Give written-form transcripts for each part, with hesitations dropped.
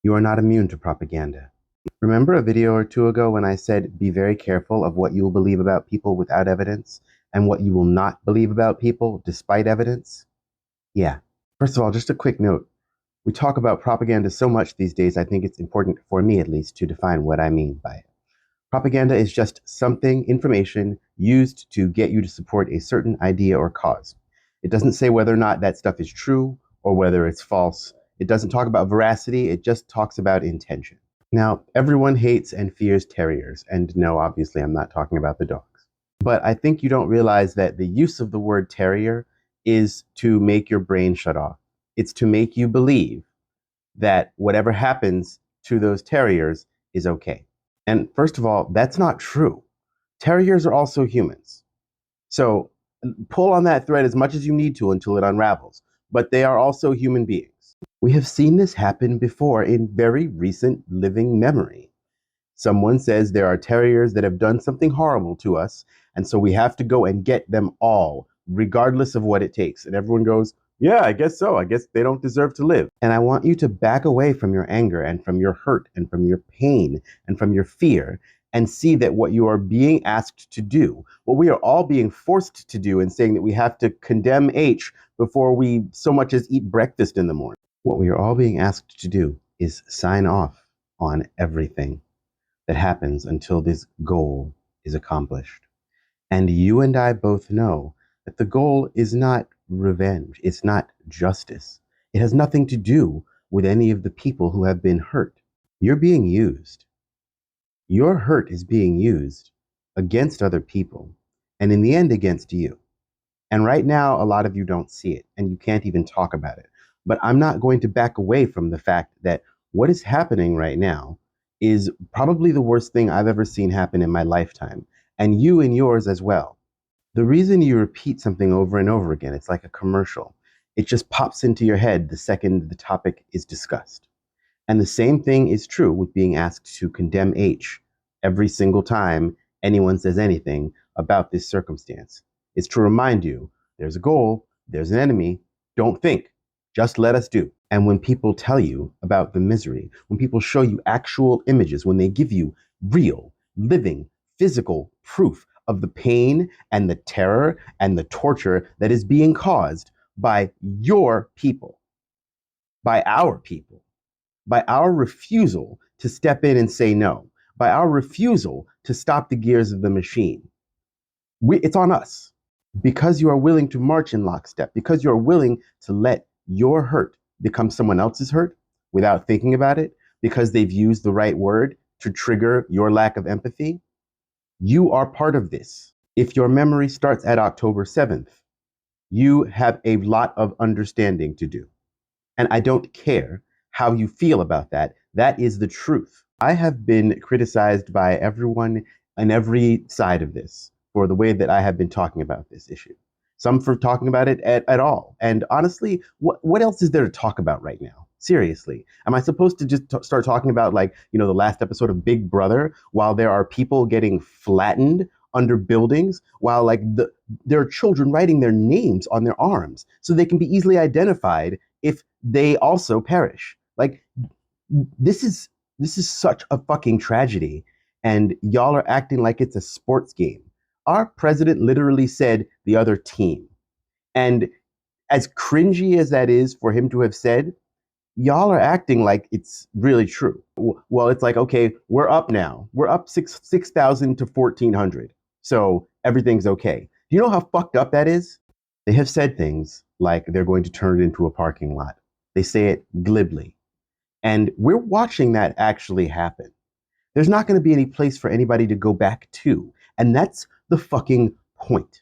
You are not immune to propaganda. Remember a video or two ago when I said be very careful of what you will believe about people without evidence and what you will not believe about people despite evidence? Yeah. First of all, just a quick note. We talk about propaganda so much these days, I think it's important, for me at least, to define what I mean by it. Propaganda is just information used to get you to support a certain idea or cause. It doesn't say whether or not that stuff is true or whether it's false. It doesn't talk about veracity, it just talks about intention. Now, everyone hates and fears terriers, and no, obviously, I'm not talking about the dogs. But I think you don't realize that the use of the word terrier is to make your brain shut off. It's to make you believe that whatever happens to those terriers is okay. And first of all, that's not true. Terriers are also humans. So pull on that thread as much as you need to until it unravels. But they are also human beings. We have seen this happen before in very recent living memory. Someone says there are terriers that have done something horrible to us, and so we have to go and get them all, regardless of what it takes. And everyone goes, yeah, I guess so. I guess they don't deserve to live. And I want you to back away from your anger and from your hurt and from your pain and from your fear and see that what you are being asked to do, what we are all being forced to do in saying that we have to condemn H before we so much as eat breakfast in the morning. What we are all being asked to do is sign off on everything that happens until this goal is accomplished. And you and I both know that the goal is not revenge. It's not justice. It has nothing to do with any of the people who have been hurt. You're being used. Your hurt is being used against other people, and in the end, against you. And right now, a lot of you don't see it, and you can't even talk about it. But I'm not going to back away from the fact that what is happening right now is probably the worst thing I've ever seen happen in my lifetime, and you and yours as well. The reason you repeat something over and over again, it's like a commercial. It just pops into your head the second the topic is discussed. And the same thing is true with being asked to condemn H every single time anyone says anything about this circumstance. It's to remind you there's a goal, there's an enemy, don't think, just let us do. And when people tell you about the misery, when people show you actual images, when they give you real, living, physical proof of the pain and the terror and the torture that is being caused by your people, by our people, by our refusal to step in and say no, by our refusal to stop the gears of the machine. It's on us. Because you are willing to march in lockstep, because you are willing to let your hurt become someone else's hurt without thinking about it, because they've used the right word to trigger your lack of empathy, you are part of this. If your memory starts at October 7th, you have a lot of understanding to do. And I don't care how you feel about that. That is the truth. I have been criticized by everyone on every side of this for the way that I have been talking about this issue. Some for talking about it at all. And honestly, what else is there to talk about right now? Seriously, am I supposed to just start talking about, like, the last episode of Big Brother while there are people getting flattened under buildings, while like there are children writing their names on their arms so they can be easily identified if they also perish? Like, this is such a fucking tragedy, and y'all are acting like it's a sports game. Our president literally said the other team. And as cringy as that is for him to have said, y'all are acting like it's really true. Well, it's like, okay, we're up now. We're up 6,000 to 1,400. So everything's okay. Do you know how fucked up that is? They have said things like they're going to turn it into a parking lot. They say it glibly. And we're watching that actually happen. There's not going to be any place for anybody to go back to. And that's the fucking point.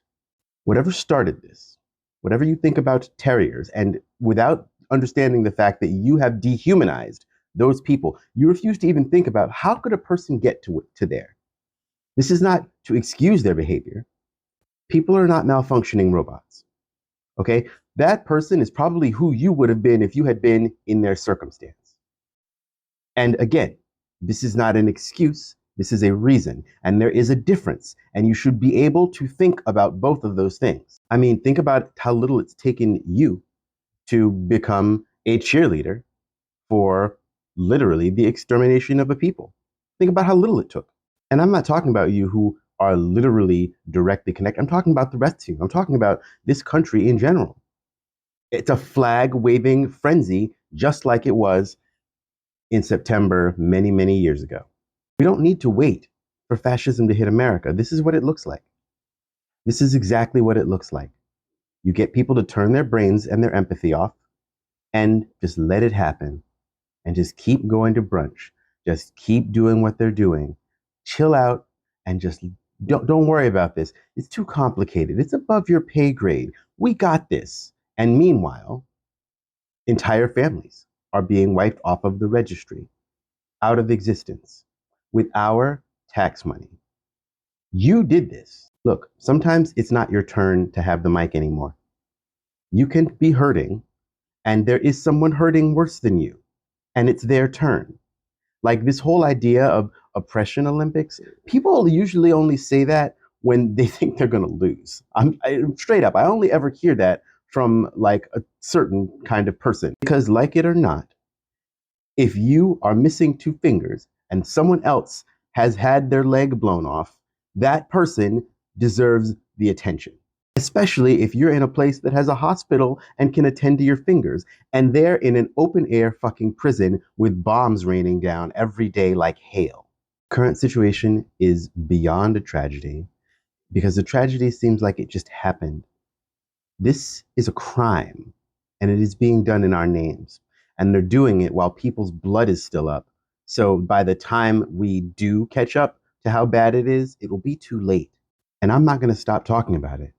Whatever started this, whatever you think about terriers, and without understanding the fact that you have dehumanized those people, you refuse to even think about how could a person get to there. This is not to excuse their behavior. People are not malfunctioning robots. Okay? That person is probably who you would have been if you had been in their circumstance. And again, this is not an excuse. This is a reason. And there is a difference. And you should be able to think about both of those things. I mean, think about how little it's taken you to become a cheerleader for literally the extermination of a people. Think about how little it took. And I'm not talking about you who are literally directly connected. I'm talking about the rest of you. I'm talking about this country in general. It's a flag waving frenzy, just like it was in September many, many years ago. We don't need to wait for fascism to hit America. This is what it looks like. This is exactly what it looks like. You get people to turn their brains and their empathy off and just let it happen and just keep going to brunch. Just keep doing what they're doing. Chill out and just don't worry about this. It's too complicated. It's above your pay grade. We got this. And meanwhile, entire families are being wiped off of the registry, out of existence, with our tax money. You did this. Look, sometimes it's not your turn to have the mic anymore. You can be hurting, and there is someone hurting worse than you, and it's their turn. Like this whole idea of oppression Olympics, people usually only say that when they think they're going to lose. I'm straight up. I only ever hear that from like a certain kind of person. Because like it or not, if you are missing two fingers and someone else has had their leg blown off, that person deserves the attention. Especially if you're in a place that has a hospital and can attend to your fingers, and they're in an open air fucking prison with bombs raining down every day like hail. Current situation is beyond a tragedy because the tragedy seems like it just happened. This is a crime, and it is being done in our names. And they're doing it while people's blood is still up. So by the time we do catch up to how bad it is, it will be too late. And I'm not going to stop talking about it.